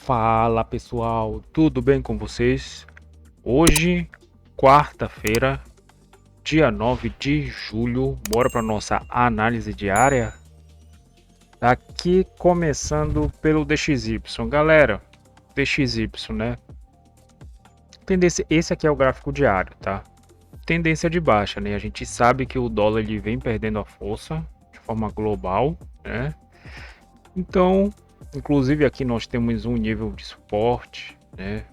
Fala pessoal, tudo bem com vocês? Hoje, quarta-feira, dia 9 de julho, bora para nossa análise diária. Aqui começando pelo DXY, galera. DXY, né? Tendência, esse aqui é o gráfico diário, tá? Tendência de baixa, né? A gente sabe que o dólar ele vem perdendo a força de forma global, né? Então, inclusive aqui nós temos um nível de suporte, né?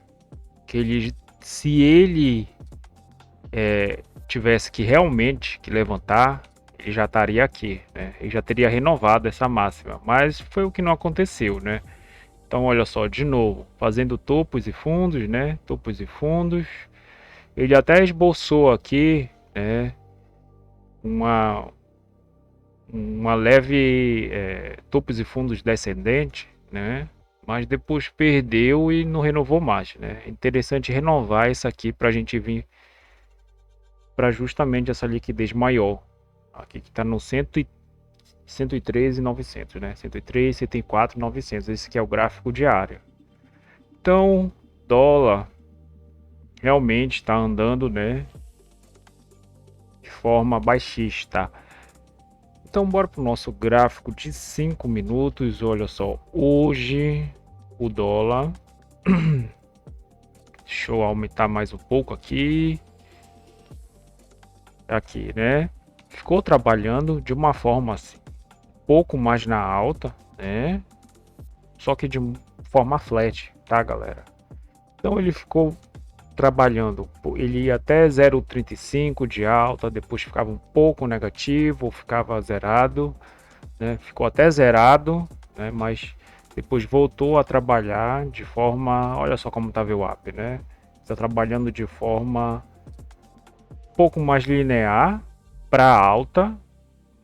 Que ele, se ele tivesse que realmente que levantar, ele já estaria aqui, né? Ele já teria renovado essa máxima, mas foi o que não aconteceu, né? Então, olha só, de novo, fazendo topos e fundos, né? Topos e fundos. Ele até esboçou aqui, né? Uma, uma leve topos e fundos descendente, né? Mas depois perdeu e não renovou mais, né? É interessante renovar isso aqui para a gente vir para justamente essa liquidez maior. Aqui que está no 113,900, né? 103, 104, 900. Esse aqui é o gráfico diário. Então, dólar realmente está andando, né? De forma baixista. Então, bora para o nosso gráfico de 5 minutos. Olha só, hoje o dólar. Deixa eu aumentar mais um pouco aqui. Aqui, né? Ficou trabalhando de uma forma assim, pouco mais na alta, né? Só que de forma flat, tá, galera? Então ele ficou trabalhando, ele ia até 0,35 de alta, depois ficava um pouco negativo, ficava zerado, né? Ficou até zerado, né? Mas depois voltou a trabalhar de forma, olha só como tá o VWAP, né? Está trabalhando de forma um pouco mais linear para alta,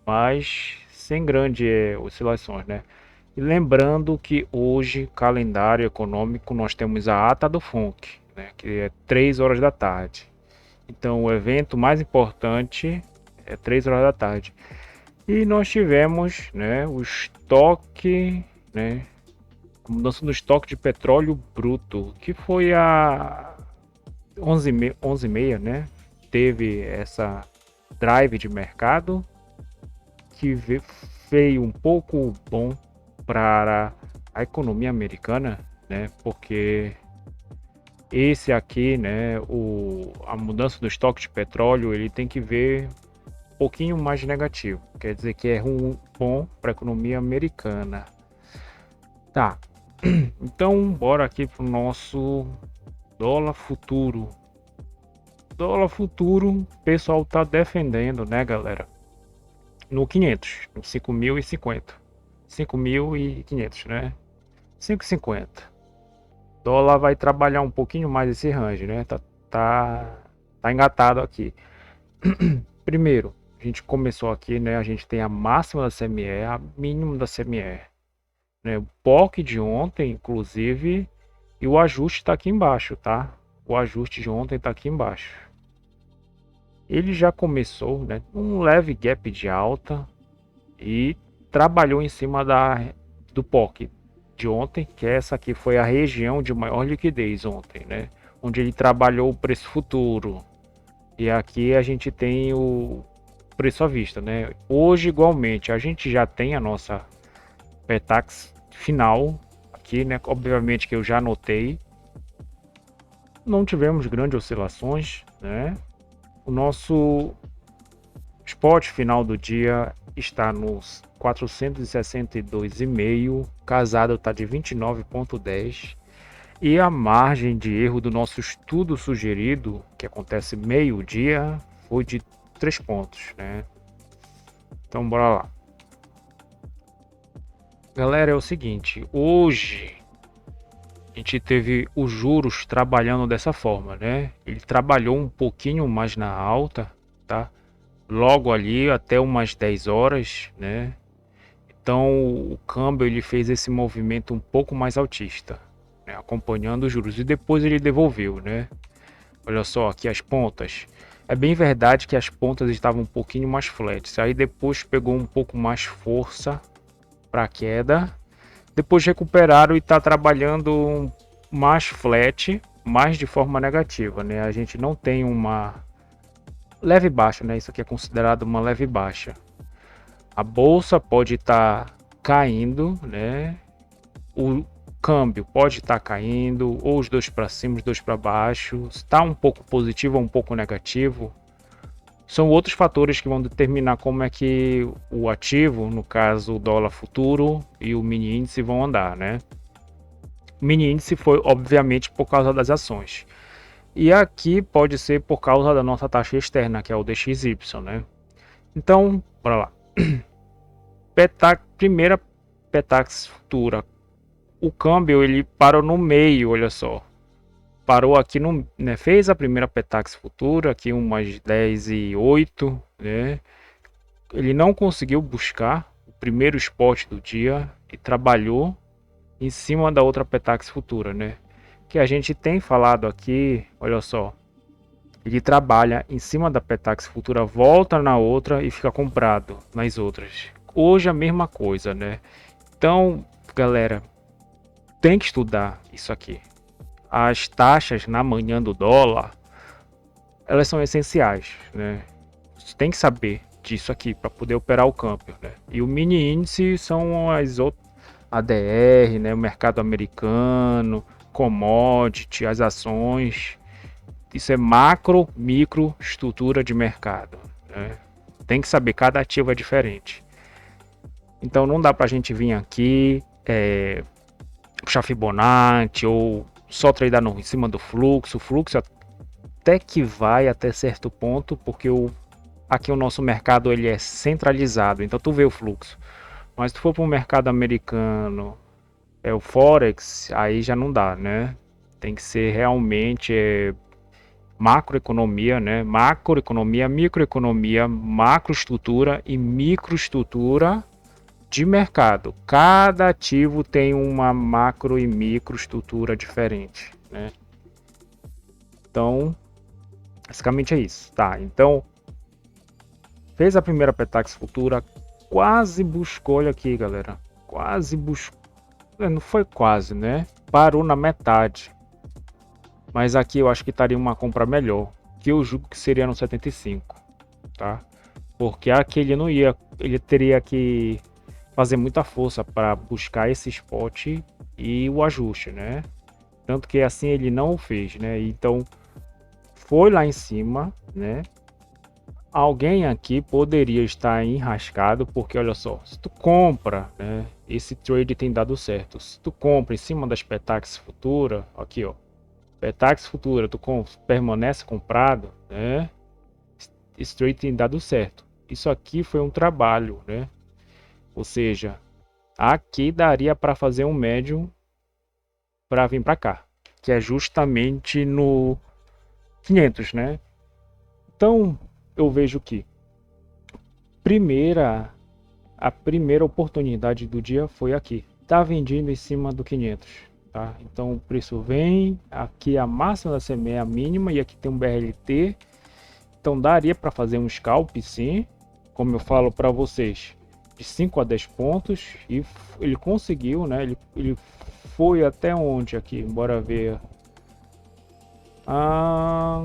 mas sem grandes oscilações, né? E lembrando que hoje, calendário econômico, nós temos a ata do FONC, né, que é 3 horas da tarde. Então, o evento mais importante é 3 horas da tarde. E nós tivemos, né, o estoque, né, a mudança no estoque de petróleo bruto, que foi a 11h30, né? Teve essa drive de mercado que veio um pouco bom para a economia americana, né? Porque esse aqui, né, a mudança do estoque de petróleo, ele tem que ver um pouquinho mais negativo. Quer dizer que é bom para a economia americana. Tá. Então, bora aqui pro nosso dólar futuro. Dólar futuro, o pessoal tá defendendo, né, galera? No 500, no 5.050. 5.500, né? 5,50. Dólar vai trabalhar um pouquinho mais esse range, né? Tá engatado aqui. Primeiro, a gente começou aqui, né? A gente tem a máxima da CME, a mínima da CME, né? O POC de ontem, inclusive, e o ajuste está aqui embaixo, tá? O ajuste de ontem está aqui embaixo. Ele já começou, né? Um leve gap de alta e trabalhou em cima do POC de ontem, que essa aqui foi a região de maior liquidez ontem, né? Onde ele trabalhou o preço futuro. E aqui a gente tem o preço à vista, né? Hoje, igualmente, a gente já tem a nossa Petax final aqui, né? Obviamente que eu já anotei. Não tivemos grandes oscilações, né? O nosso spot final do dia está nos 462,5, casado está de 29,10 e a margem de erro do nosso estudo sugerido, que acontece meio-dia, foi de 3 pontos, né? Então bora lá. Galera, é o seguinte, hoje a gente teve os juros trabalhando dessa forma, né? Ele trabalhou um pouquinho mais na alta, tá? Logo ali até umas 10 horas, né? Então o câmbio ele fez esse movimento um pouco mais altista, né? Acompanhando os juros e depois ele devolveu, né? Olha só aqui as pontas. É bem verdade que as pontas estavam um pouquinho mais flats, aí depois pegou um pouco mais força para a queda depois recuperaram e está trabalhando mais flat, mais de forma negativa, né? A gente não tem uma leve baixa, né? Isso aqui é considerado uma leve baixa. A bolsa pode estar caindo, né? O câmbio pode estar caindo, ou os dois para cima, os dois para baixo. Está um pouco positivo ou um pouco negativo. São outros fatores que vão determinar como é que o ativo, no caso o dólar futuro e o mini índice vão andar, né? O mini índice foi obviamente por causa das ações. E aqui pode ser por causa da nossa taxa externa, que é o DXY, né? Então, bora lá. Primeira Petax futura. O câmbio ele parou no meio, olha só. Parou aqui no, né, fez a primeira Petax futura, aqui umas 10:08, né? Ele não conseguiu buscar o primeiro spot do dia e trabalhou em cima da outra Petax futura, né? Que a gente tem falado aqui, olha só. Ele trabalha em cima da Petax futura, volta na outra e fica comprado nas outras. Hoje a mesma coisa, né? Então, galera, tem que estudar isso aqui. As taxas na manhã do dólar, elas são essenciais, né? Você tem que saber disso aqui para poder operar o câmbio, né? E o mini índice são as outras ADR, né? O mercado americano, commodity, as ações. Isso é macro, micro estrutura de mercado, né? Tem que saber, cada ativo é diferente. Então não dá para a gente vir aqui puxar Fibonacci ou só tradar em cima do fluxo. O fluxo até que vai até certo ponto, porque aqui o nosso mercado ele é centralizado, então tu vê o fluxo. Mas se tu for para o mercado americano, o Forex, aí já não dá, né? Tem que ser realmente macroeconomia, né? Macroeconomia, microeconomia, macroestrutura e microestrutura de mercado. Cada ativo tem uma macro e microestrutura diferente, né? Então, basicamente é isso, tá? Então, fez a primeira Petax futura, quase buscou, olha aqui, galera, quase buscou, não foi quase, né? Parou na metade. Mas aqui eu acho que estaria uma compra melhor, que eu julgo que seria no 75, tá? Porque aqui ele teria que fazer muita força para buscar esse spot e o ajuste, né? Tanto que assim ele não o fez, né? Então foi lá em cima, né? Alguém aqui poderia estar enrascado, porque olha só, se tu compra, né? Esse trade tem dado certo. Se tu compra em cima das Petax futura, aqui ó, Petax futura, tu permanece comprado, né? Esse trade tem dado certo. Isso aqui foi um trabalho, né? Ou seja, aqui daria para fazer um médium para vir para cá, que é justamente no 500, né? Então eu vejo que a primeira oportunidade do dia foi aqui. Tá vendendo em cima do 500, tá? Então o preço vem, aqui a máxima da CME é a mínima e aqui tem um BRLT. Então daria para fazer um scalp, sim, como eu falo para vocês, de 5 a 10 pontos, e ele conseguiu, né? Ele foi até onde aqui? Bora ver. A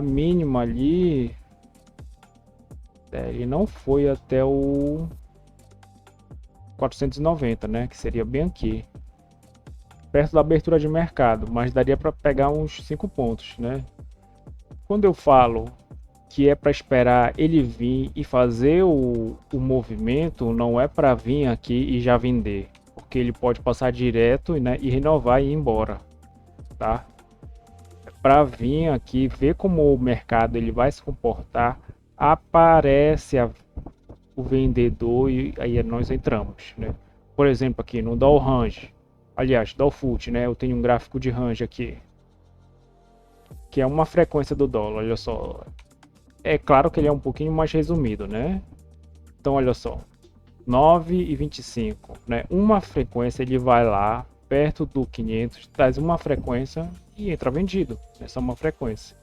mínima ali, ele não foi até o 490, né? Que seria bem aqui, perto da abertura de mercado, mas daria para pegar uns 5 pontos, né? Quando eu falo que é para esperar ele vir e fazer o movimento, não é para vir aqui e já vender, porque ele pode passar direto, né, e renovar e ir embora, tá? É para vir aqui, ver como o mercado ele vai se comportar, aparece o vendedor e aí nós entramos, né? Por exemplo, aqui no Dow Range, aliás, Dow Foot, né? Eu tenho um gráfico de range aqui, que é uma frequência do dólar, olha só. É claro que ele é um pouquinho mais resumido, né? Então, olha só, 9,25, né? Uma frequência ele vai lá perto do 500, traz uma frequência e entra vendido. Essa é uma frequência.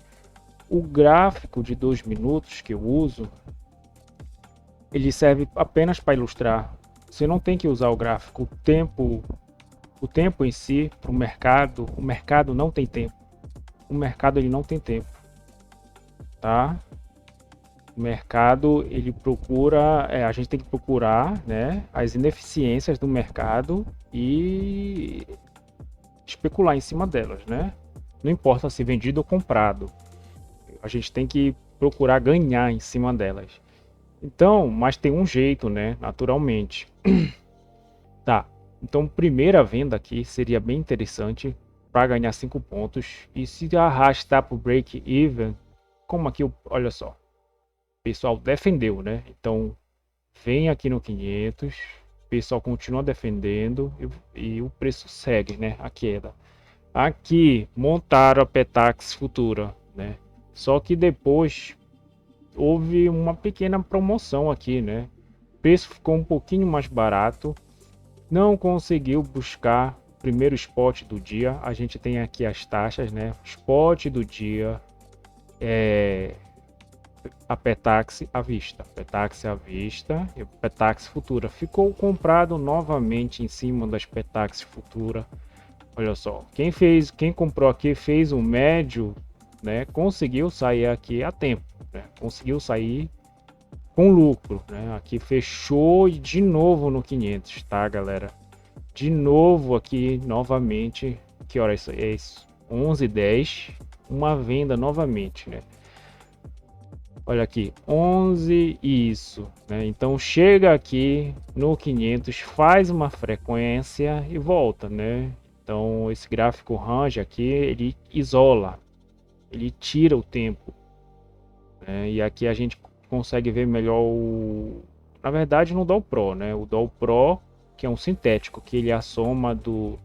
O gráfico de 2 minutos que eu uso, ele serve apenas para ilustrar você não tem que usar o gráfico. O tempo em si para o mercado não tem tempo. O mercado ele não tem tempo, tá? O mercado ele procura, a gente tem que procurar, né, as ineficiências do mercado e especular em cima delas, né? Não importa se vendido ou comprado, a gente tem que procurar ganhar em cima delas. Então, mas tem um jeito, né? Naturalmente. Tá. Então, primeira venda aqui seria bem interessante para ganhar 5 pontos. E se arrastar para o break even, como aqui, olha só, o pessoal defendeu, né? Então, vem aqui no 500, o pessoal continua defendendo e o preço segue, né? A queda. Aqui montaram a Petax Futura, né? Só que depois houve uma pequena promoção aqui, né? O preço ficou um pouquinho mais barato. Não conseguiu buscar primeiro spot do dia. A gente tem aqui as taxas, né? Spot do dia é a Petax à vista. Petax à vista e Petax Futura. Ficou comprado novamente em cima das Petax Futura. Olha só, quem comprou aqui fez um médio, né? Conseguiu sair aqui a tempo, né? Conseguiu sair com lucro, né? Aqui fechou de novo no 500, tá, galera? De novo aqui, novamente, que hora é isso? É isso, 11h10, uma venda novamente, né? Olha aqui, 11, isso, né? Então chega aqui no 500, faz uma frequência e volta, né? Então esse gráfico range aqui, ele isola, ele tira o tempo, né? E aqui a gente consegue ver melhor na verdade no Dow Pro, né? O Dow Pro, que é um sintético, que ele é a soma do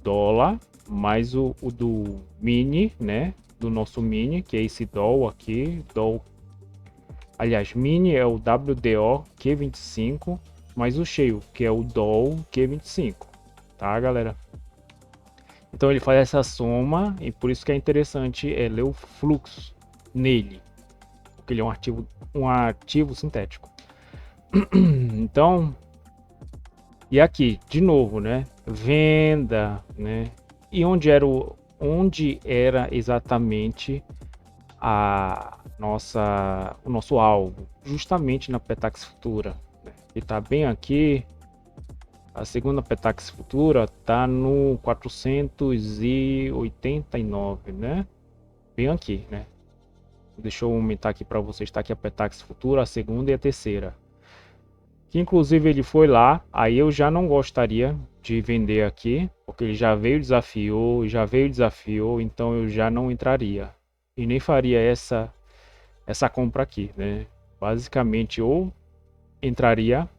dólar mais o do mini, né? Do nosso mini, que é esse Dow aqui, aliás, mini é o WDO Q25, mais o cheio, que é o Dow Q25, tá, galera? Então ele faz essa soma e por isso que é interessante ler o fluxo nele, porque ele é um ativo sintético. Então, e aqui, de novo, né? Venda, né? E onde era exatamente o nosso alvo? Justamente na Petax Futura, né? Que tá bem aqui. A segunda Petax Futura tá no 489, né? Bem aqui, né? Deixa eu aumentar aqui para vocês. Tá aqui a Petax Futura, a segunda e a terceira. Que inclusive ele foi lá, aí eu já não gostaria de vender aqui, porque ele já veio desafiou, então eu já não entraria. E nem faria essa compra aqui, né? Basicamente, ou entraria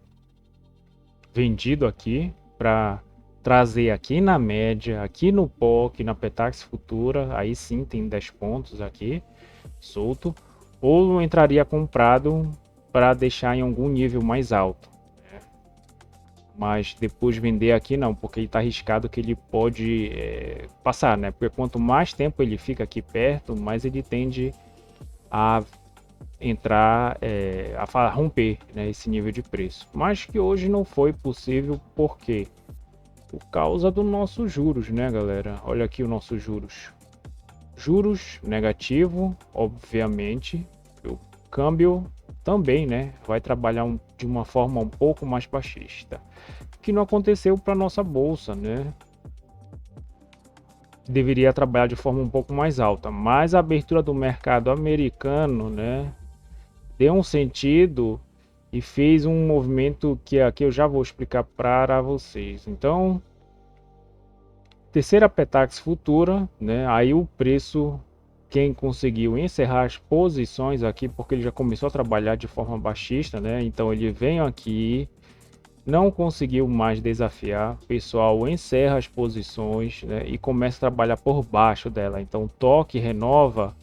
vendido aqui para trazer aqui na média, aqui no POC, na Petax Futura, aí sim tem 10 pontos aqui, solto, ou entraria comprado para deixar em algum nível mais alto, né? Mas depois vender aqui não, porque ele está arriscado que ele pode passar, né? Porque quanto mais tempo ele fica aqui perto, mais ele tende a entrar, a romper, né, esse nível de preço. Mas que hoje não foi possível, por quê? Por causa do nossos juros, né, galera? Olha aqui o nosso juros. Juros negativo, obviamente. O câmbio também, né, vai trabalhar de uma forma um pouco mais baixista, que não aconteceu para nossa bolsa, né? Deveria trabalhar de forma um pouco mais alta, mas a abertura do mercado americano, né, deu um sentido e fez um movimento que aqui eu já vou explicar para vocês. Então, terceira Petax Futura, né? Aí o preço, quem conseguiu encerrar as posições aqui, porque ele já começou a trabalhar de forma baixista, né? Então ele vem aqui, não conseguiu mais desafiar, o pessoal encerra as posições, né? E começa a trabalhar por baixo dela. Então toque, renova,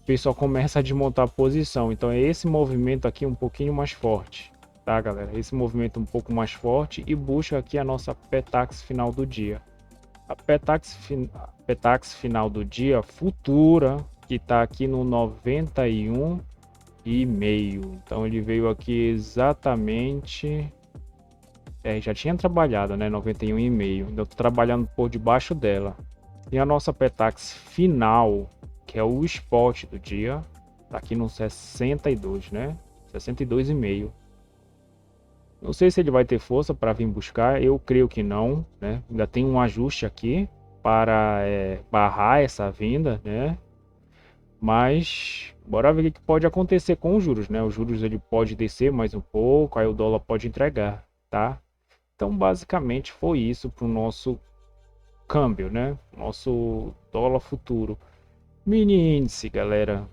o pessoal começa a desmontar a posição. Então é esse movimento aqui um pouquinho mais forte, tá, galera? Esse movimento um pouco mais forte e busca aqui a nossa Petax final do dia. A Petax final do dia futura, que está aqui no 91,5. Então ele veio aqui exatamente já tinha trabalhado, né, 91,5. Ainda tô trabalhando por debaixo dela. E a nossa Petax final, que é o spot do dia, tá aqui no 62, né? 62,5. Não sei se ele vai ter força para vir buscar, eu creio que não, né? Ainda tem um ajuste aqui para barrar essa vinda, né? Mas bora ver o que pode acontecer com os juros, né? Os juros ele pode descer mais um pouco, aí o dólar pode entregar, tá? Então basicamente foi isso para o nosso câmbio, né? Nosso dólar futuro. Mini índice, galera.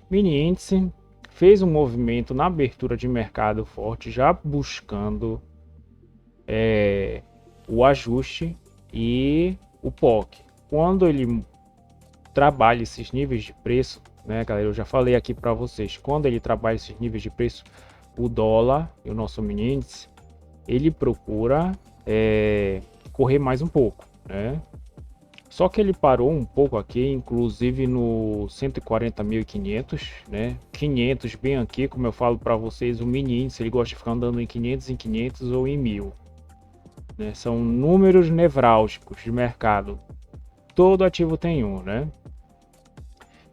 Mini índice fez um movimento na abertura de mercado forte, já buscando o ajuste e o POC. Quando ele trabalha esses níveis de preço, né, galera? Eu já falei aqui para vocês, quando ele trabalha esses níveis de preço, o dólar e o nosso mini índice, ele procura correr mais um pouco, né? Só que ele parou um pouco aqui, inclusive no 140.500, né? 500 bem aqui, como eu falo para vocês, o mini índice ele gosta de ficar andando em 500 ou em 1000, né? São números nevrálgicos de mercado. Todo ativo tem um, né?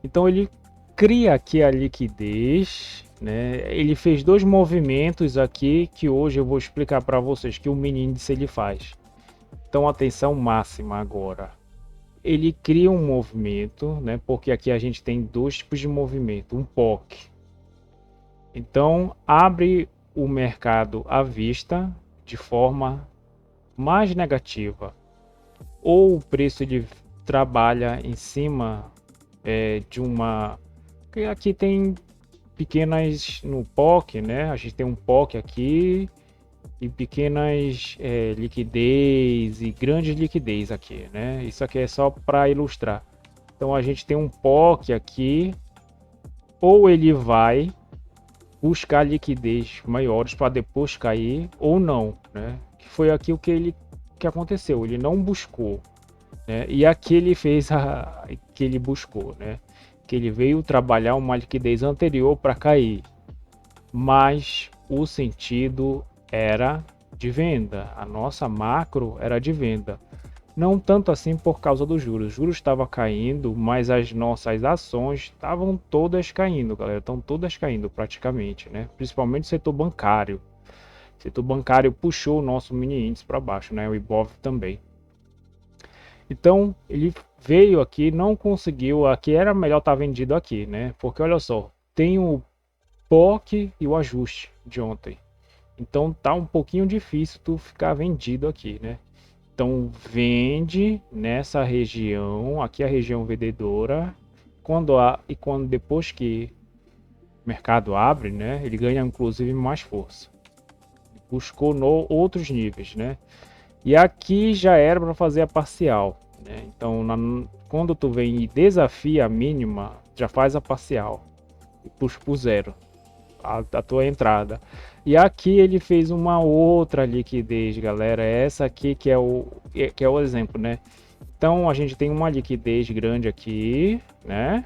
Então ele cria aqui a liquidez, né? Ele fez dois movimentos aqui que hoje eu vou explicar para vocês que o mini índice ele faz. Então atenção máxima agora. Ele cria um movimento, né? Porque aqui a gente tem dois tipos de movimento, um POC. Então abre o mercado à vista de forma mais negativa. Ou o preço ele trabalha em cima de uma... Aqui tem pequenas no POC, né? A gente tem um POC aqui e pequenas liquidez e grandes liquidez aqui, né? Isso aqui é só para ilustrar. Então a gente tem um POC aqui, ou ele vai buscar liquidez maiores para depois cair, ou não, né? Que foi aqui o que aconteceu. Ele não buscou, né? E aqui ele fez que ele buscou, né? Que ele veio trabalhar uma liquidez anterior para cair, mas o sentido era de venda. A nossa macro era de venda, não tanto assim por causa dos juros. Os juros estavam caindo, mas as nossas ações estavam todas caindo, galera. Estão todas caindo praticamente, né? Principalmente o setor bancário. O setor bancário puxou o nosso mini índice para baixo, né? O Ibov também. Então ele veio aqui, não conseguiu. Aqui era melhor estar vendido aqui, né? Porque olha só, tem o POC e o ajuste de ontem. Então tá um pouquinho difícil tu ficar vendido aqui, né? Então vende nessa região, aqui a região vendedora, quando depois que o mercado abre, né? Ele ganha inclusive mais força. Buscou outros níveis, né? E aqui já era para fazer a parcial, né? Então quando tu vem e desafia a mínima, já faz a parcial e puxa pro zero a tua entrada. E aqui ele fez uma outra liquidez, galera. Essa aqui que é o exemplo, né? Então a gente tem uma liquidez grande aqui, né?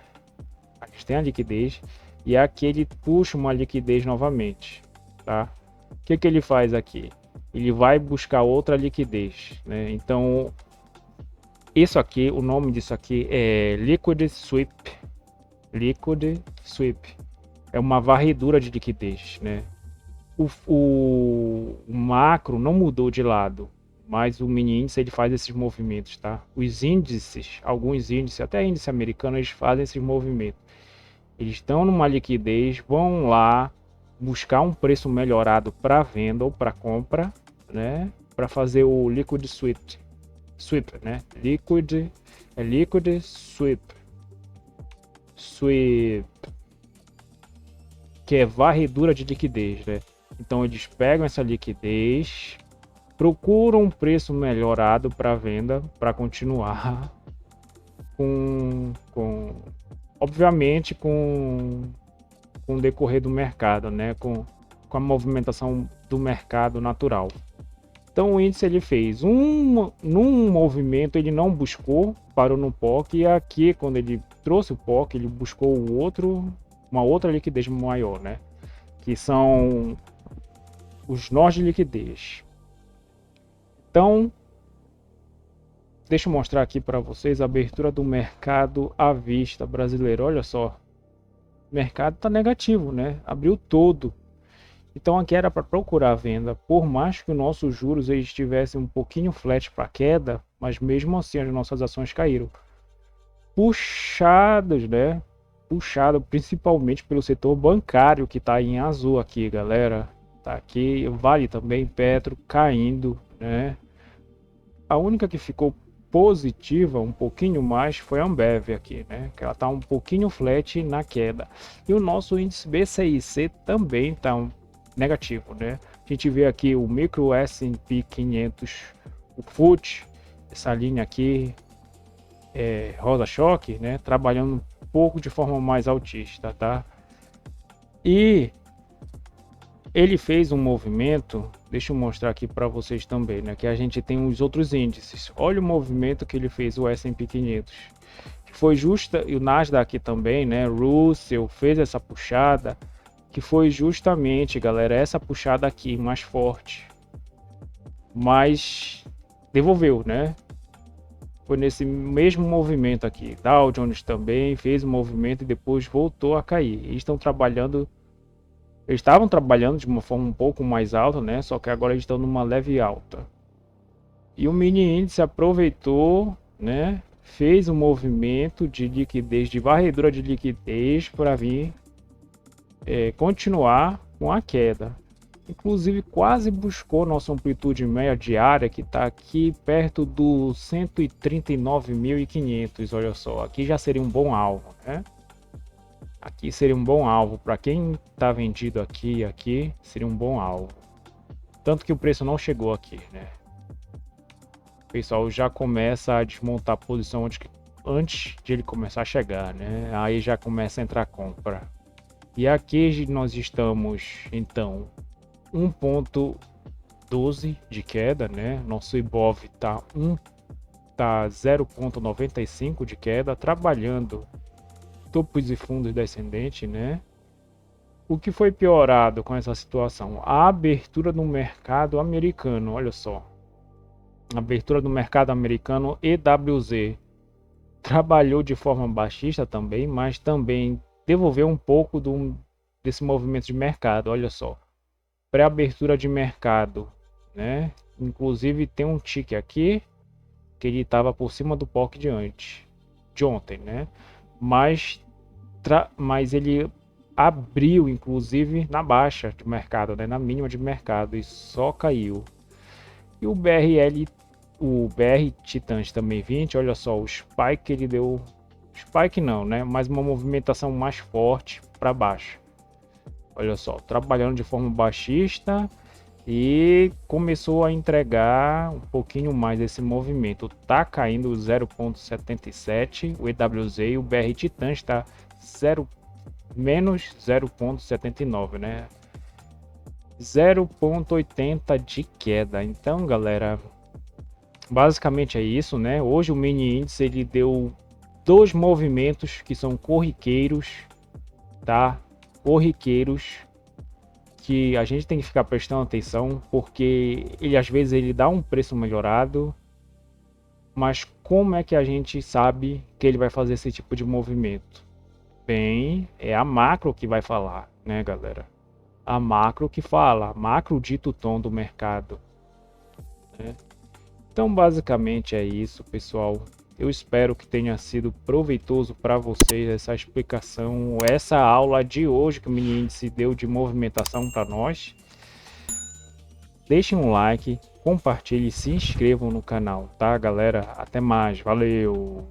A gente tem a liquidez e aqui ele puxa uma liquidez novamente, tá? O que ele faz aqui? Ele vai buscar outra liquidez, né? Então isso aqui, o nome disso aqui é Liquid Sweep. Liquid Sweep é uma varredura de liquidez, né? O macro não mudou de lado, mas o mini índice ele faz esses movimentos, tá? Os índices, alguns índices, até índice americano, eles fazem esses movimentos. Eles estão numa liquidez, vão lá buscar um preço melhorado para venda ou para compra, né? Para fazer o liquid sweep, né? Liquid sweep, que é varredura de liquidez, né? Então eles pegam essa liquidez, procuram um preço melhorado para venda, para continuar obviamente com o decorrer do mercado, né? Com a movimentação do mercado natural. Então o índice ele fez num movimento, ele não buscou, parou no POC, e aqui quando ele trouxe o POC, ele buscou uma outra liquidez maior, né? Que são os nós de liquidez. Então, deixa eu mostrar aqui para vocês a abertura do mercado à vista brasileiro. Olha só, o mercado está negativo, né? Abriu todo. Então aqui era para procurar venda. Por mais que os nossos juros estivessem um pouquinho flat para queda, mas mesmo assim as nossas ações caíram. Puxadas, né? Puxado principalmente pelo setor bancário que está em azul aqui, galera. Tá aqui, Vale também, Petro caindo, né? A única que ficou positiva um pouquinho mais foi a Ambev aqui, né? Que ela tá um pouquinho flat na queda. E o nosso índice BCIC também tá negativo, né? A gente vê aqui o micro S&P 500, o FTSE, essa linha aqui rosa choque, né? Trabalhando um pouco de forma mais altista, tá? E ele fez um movimento, deixa eu mostrar aqui para vocês também, né? Que a gente tem os outros índices. Olha o movimento que ele fez, o S&P 500. Que foi justa, e o Nasdaq também, né? Russell fez essa puxada, que foi justamente, galera, essa puxada aqui, mais forte. Mas devolveu, né? Foi nesse mesmo movimento aqui. Dow Jones também fez um movimento e depois voltou a cair. Eles estão trabalhando... Eles estavam trabalhando de uma forma um pouco mais alta, né? Só que agora eles estão numa leve alta. E o mini índice aproveitou, né? Fez um movimento de liquidez, de varredura de liquidez para vir continuar com a queda. Inclusive quase buscou nossa amplitude média diária, que está aqui perto do 139.500. Olha só, aqui já seria um bom alvo, né? Aqui seria um bom alvo para quem está vendido aqui seria um bom alvo. Tanto que o preço não chegou aqui, né? O pessoal já começa a desmontar a posição antes de ele começar a chegar, né? Aí já começa a entrar compra. E aqui nós estamos, então, 1,12 de queda, né? Nosso Ibov tá 0,95 de queda, trabalhando topos e fundos descendente, né? O que foi piorado com essa situação? A abertura do mercado americano, olha só. A abertura do mercado americano EWZ trabalhou de forma baixista também, mas também devolveu um pouco desse movimento de mercado, olha só. Pré-abertura de mercado, né? Inclusive tem um tique aqui que ele estava por cima do POC de ontem, né? Mas ele abriu inclusive na baixa de mercado, né? Na mínima de mercado, e só caiu. E o BR Titãs também 20, olha só o spike que ele deu, spike não, né? Mas uma movimentação mais forte para baixo. Olha só, trabalhando de forma baixista e começou a entregar um pouquinho mais desse movimento. Tá caindo 0,77 o EWZ, e o BR Titãs está menos 0,79, né? 0,80 de queda. Então, galera, basicamente é isso, né? Hoje o mini índice ele deu dois movimentos que são corriqueiros, tá? Corriqueiros, que a gente tem que ficar prestando atenção, porque ele às vezes ele dá um preço melhorado, mas como é que a gente sabe que ele vai fazer esse tipo de movimento? Bem, é a macro que vai falar, né, galera? A macro que fala, a macro dita o tom do mercado, né? Então basicamente é isso, pessoal. Eu espero que tenha sido proveitoso para vocês essa explicação, essa aula de hoje que o mini índice deu de movimentação para nós. Deixem um like, compartilhem e se inscrevam no canal, tá, galera? Até mais, valeu!